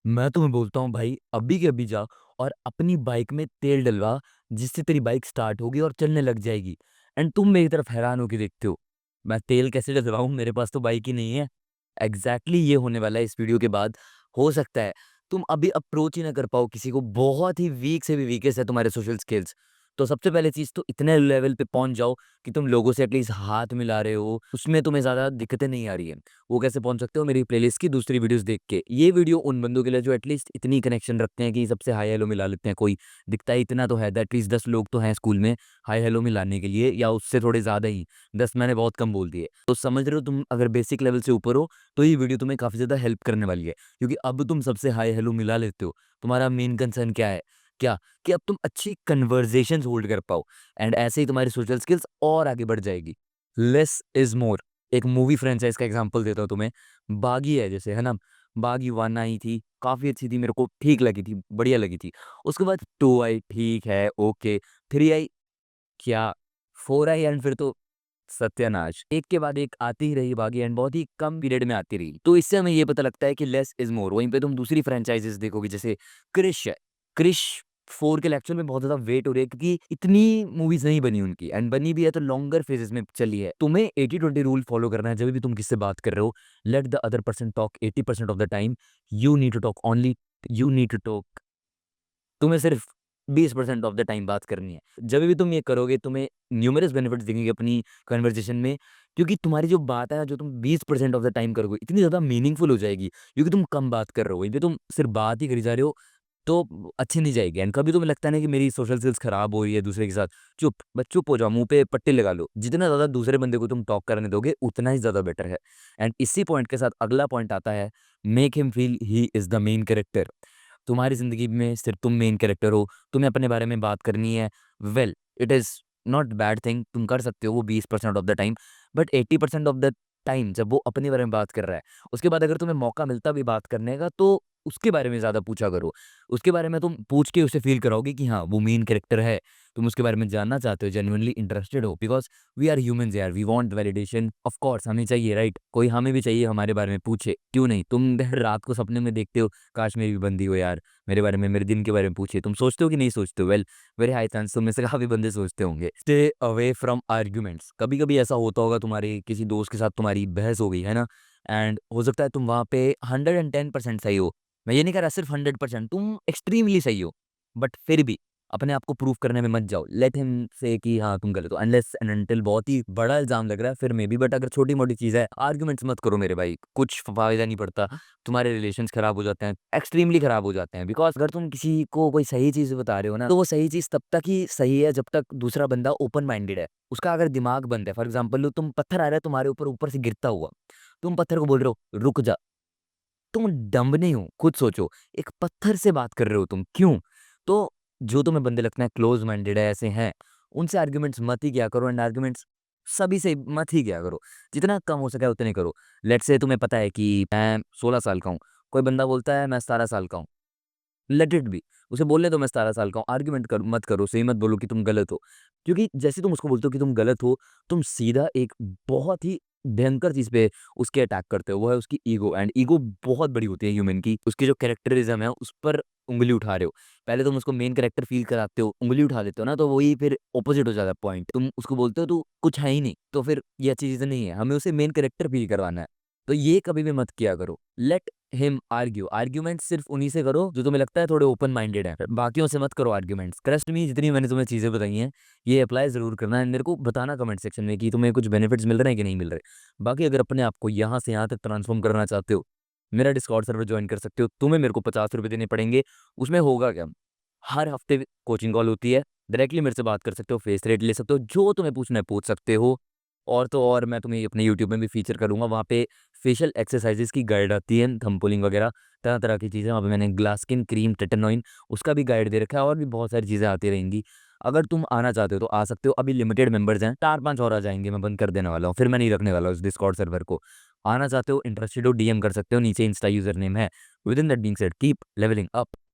मैं तुम्हें बोलता हूँ भाई, अभी के अभी जा और अपनी बाइक में तेल डलवा, जिससे तेरी बाइक स्टार्ट होगी और चलने लग जाएगी। एंड तुम मेरी तरफ हैरान होकर देखते हो, मैं तेल कैसे डलवाऊं, मेरे पास तो बाइक ही नहीं है। एग्जैक्टली ये होने वाला है इस वीडियो के बाद। हो सकता है तुम अभी अप्रोच ही ना कर पाओ किसी को, बहुत ही वीक से भी वीकेस्ट है तुम्हारे सोशल स्किल्स। तो सबसे पहले चीज तो इतने लेवल पे पहुंच जाओ कि तुम लोगों से एटलीस्ट हाथ मिला रहे हो, उसमें तुम्हें ज्यादा दिक्कतें नहीं आ रही है। वो कैसे पहुंच सकते हो, मेरी प्लेलिस्ट की दूसरी वीडियोस देख के। ये वीडियो उन बंदों के लिए जो एटलीस्ट इतनी कनेक्शन रखते हैं कि सबसे हाई हेलो मिला लेते हैं। कोई दिखता है इतना तो है, एटलीस्ट 10 लोग तो हैं स्कूल में हाई हेलो मिलाने के लिए, या उससे थोड़े ज्यादा ही। 10 मैंने बहुत कम बोल दिए। तो समझ रहे हो, तुम अगर बेसिक लेवल से ऊपर हो तो ये वीडियो तुम्हें काफी ज्यादा हेल्प करने वाली है, क्योंकि अब तुम सबसे हाई हेलो मिला लेते हो। तुम्हारा मेन कंसर्न क्या है? क्या? कि अब तुम अच्छी कन्वर्जेशन होल्ड कर पाओ। एंड ऐसे ही तुम्हारी सोशल स्किल्स और आगे बढ़ जाएगी। Less is more. एक मूवी फ्रेंचाइज का एग्जांपल देता हूँ तुम्हें। बागी है जैसे, है ना। बागी 1 आई थी, काफी अच्छी थी, मेरे को ठीक लगी थी, बढ़िया लगी थी। उसके बाद 2 आई, ठीक है, ओके। 3 आई, क्या। 4 आई, एंड फिर तो सत्यानाश। एक के बाद एक आती ही रही बागी, एंड बहुत ही कम पीरियड में आती रही। तो इससे हमें ये पता लगता है कि लेस इज मोर। वहीं पे तुम दूसरी फ्रेंचाइजेस देखोगे, जैसे क्रिश है। क्रिश 4 के एक्चुअल में बहुत ज्यादा वेट हो रही है, क्योंकि इतनी मूवीज नहीं बनी उनकी, एंड बनी भी है तो लॉन्गर फेजेस में चली है। तुम्हें 80-20 रूल फॉलो करना है जब भी तुम किससे बात कर रहे हो। Let the other person talk 80% of the time. You need to talk only, you need to talk, तुम्हें सिर्फ 20% ऑफ द टाइम बात करनी है। जब भी तुम ये करोगे, तुम्हें न्यूमरस बेनिफिट्स दिखेंगे अपनी कन्वर्सेशन में, क्योंकि तुम्हारी जो बात है जो तुम 20% ऑफ द टाइम करोगे, इतनी ज़्यादा मीनिंगफुल हो जाएगी, क्योंकि तुम कम बात कर रहे हो। वहीं पे तुम सिर्फ बात ही करी जा रहे हो, तो अच्छी नहीं जाएगी। एंड कभी तुम्हें लगता है ना कि मेरी सोशल स्किल्स खराब हो रही है दूसरे के साथ, चुप बस, चुप हो जाओ, मुंह पे पट्टी लगा लो। जितना ज़्यादा दूसरे बंदे को तुम टॉक करने दोगे, उतना ही ज़्यादा बेटर है। एंड इसी पॉइंट के साथ अगला पॉइंट आता है, make him feel he is the main character. तुम्हारी ज़िंदगी में सिर्फ तुम मेन कैरेक्टर हो, तुम्हें अपने बारे में बात करनी है। Well, it is not bad thing, तुम कर सकते हो वो 20% of the time. But 80% of the time जब वो अपने बारे में बात कर रहा है, उसके बाद अगर तुम्हें मौका मिलता भी बात करने का, तो उसके बारे में ज़्यादा पूछा करो। उसके बारे में तुम पूछ के उसे फील कराओगे कि हाँ वो मेन कैरेक्टर है, तुम उसके बारे में जानना चाहते हो, जेन्युइनली इंटरेस्टेड हो। बिकॉज वी आर ह्यूमंस यार, we want validation. Of course हमें चाहिए, राइट? कोई हमें भी चाहिए हमारे बारे में पूछे, क्यों नहीं? तुम रात को सपने में देखते हो, काश मेरी भी बंदी हो यार, मेरे बारे में, मेरे दिन के बारे में पूछे। तुम सोचते हो कि नहीं सोचते हो? वेल, वेरी हाई चांस तुम में से काफी बंदे सोचते होंगे। Stay away from arguments. कभी कभी ऐसा होता होगा, तुम्हारे किसी दोस्त के साथ तुम्हारी बहस हो गई है ना, एंड हो सकता है तुम वहां पे 110% सही हो। मैं ये नहीं कह रहा सिर्फ 100%, तुम एक्सट्रीमली सही हो। बट फिर भी अपने आप को प्रूव करने में मत जाओ। लेट हिम से कि हाँ तुम गलत हो, अनलेस एंड अनटिल बहुत ही बड़ा इल्जाम लग रहा है फिर मे बी। बट अगर छोटी मोटी चीज है, आर्ग्यूमेंट्स मत करो मेरे भाई, कुछ फायदा नहीं पड़ता। तुम्हारे रिलेशंस खराब हो जाते हैं, एक्सट्रीमली खराब हो जाते हैं। बिकॉज अगर तुम किसी को कोई सही चीज बता रहे हो ना, तो वो सही चीज तब तक ही सही है जब तक दूसरा बंदा ओपन माइंडेड है, उसका अगर दिमाग बंद है। फॉर एग्जाम्पल, तुम पत्थर आ रहा है तुम्हारे ऊपर, ऊपर से गिरता हुआ, तुम पत्थर को बोल रहे हो रुक जा। तुम डम्ब नहीं हो, खुद सोचो। एक पत्थर से बात कर रहे हो तुम, क्यों? तो जो तुम्हें बंदे लगते हैं क्लोज माइंडेड है, ऐसे हैं, उनसे आर्ग्यूमेंट्स मत ही किया करो। एंड आर्ग्यूमेंट्स सभी से मत ही किया करो, जितना कम हो सके उतने करो। लेट्स से तुम्हें पता है कि मैं 16 साल का हूँ, कोई बंदा बोलता है मैं 17 साल का हूँ, लेट इट बी। उसे बोलने दो मैं 17 साल का हूँ। आर्ग्यूमेंट कर मत करो, सही मत बोलो कि तुम गलत हो, क्योंकि जैसे तुम उसको बोलते हो कि तुम गलत हो, तुम सीधा एक बहुत ही भयंकर चीज पे उसके अटैक करते हो। वो है उसकी ईगो। एंड ईगो बहुत बड़ी होती है ह्यूमन की, उसकी जो कैरेक्टरिज्म है उस पर उंगली उठा रहे हो। पहले तुम उसको मेन कैरेक्टर फील कराते हो, उंगली उठा देते हो ना, तो वही फिर ऑपोजिट हो जाता है पॉइंट। तुम उसको बोलते हो तू कुछ है ही नहीं, तो फिर ये अच्छी चीज नहीं है। हमें उसे मेन कैरेक्टर फील करवाना है, तो ये कभी भी मत किया करो। Let him argue. आर्ग्यूमेंट सिर्फ उन्हीं से करो जो तुम्हें लगता है थोड़े ओपन माइंडेड है, बाकियों से मत करो आर्ग्यूमेंट्स। ट्रस्ट मी, जितनी मैंने तुम्हें चीजें बताई हैं, ये अप्लाई जरूर करना है। मेरे को बताना कमेंट सेक्शन में कि तुम्हें कुछ बेनिफिट्स मिल रहे हैं कि नहीं मिल रहे। बाकी अगर अपने आप को यहाँ से यहाँ तक ट्रांसफॉर्म करना चाहते हो, मेरा डिस्कॉर्ड सर्वर ज्वाइन कर सकते हो। तुम्हें मेरे को 50 रुपये देने पड़ेंगे। उसमें होगा क्या, हर हफ्ते कोचिंग कॉल होती है, डायरेक्टली मेरे से बात कर सकते हो, फेस रेट ले सकते हो, जो तुम्हें पूछना है पूछ सकते हो। और तो और मैं तुम्हें अपने यूट्यूब में भी फीचर करूंगा, वहाँ पे फेशियल एक्सरसाइजेस की गाइड आती है, थंब पुलिंग वगैरह, तरह तरह की चीज़ें। वहाँ पे मैंने ग्लास स्किन क्रीम टेटनॉइन, उसका भी गाइड दे रखा है, और भी बहुत सारी चीज़ें आती रहेंगी। अगर तुम आना चाहते हो तो आ सकते हो। अभी लिमिटेड मेंबर्स हैं, 4-5 और आ जाएंगे, मैं बंद कर देने वाला हूँ, फिर मैं नहीं रखने वाला हूँ इस डिस्कॉर्ड सर्वर को। आना चाहते हो, इंटरेस्टेड हो, डीएम कर सकते हो, नीचे इंस्टा यूजर नेम है। Within that being said, keep levelling up.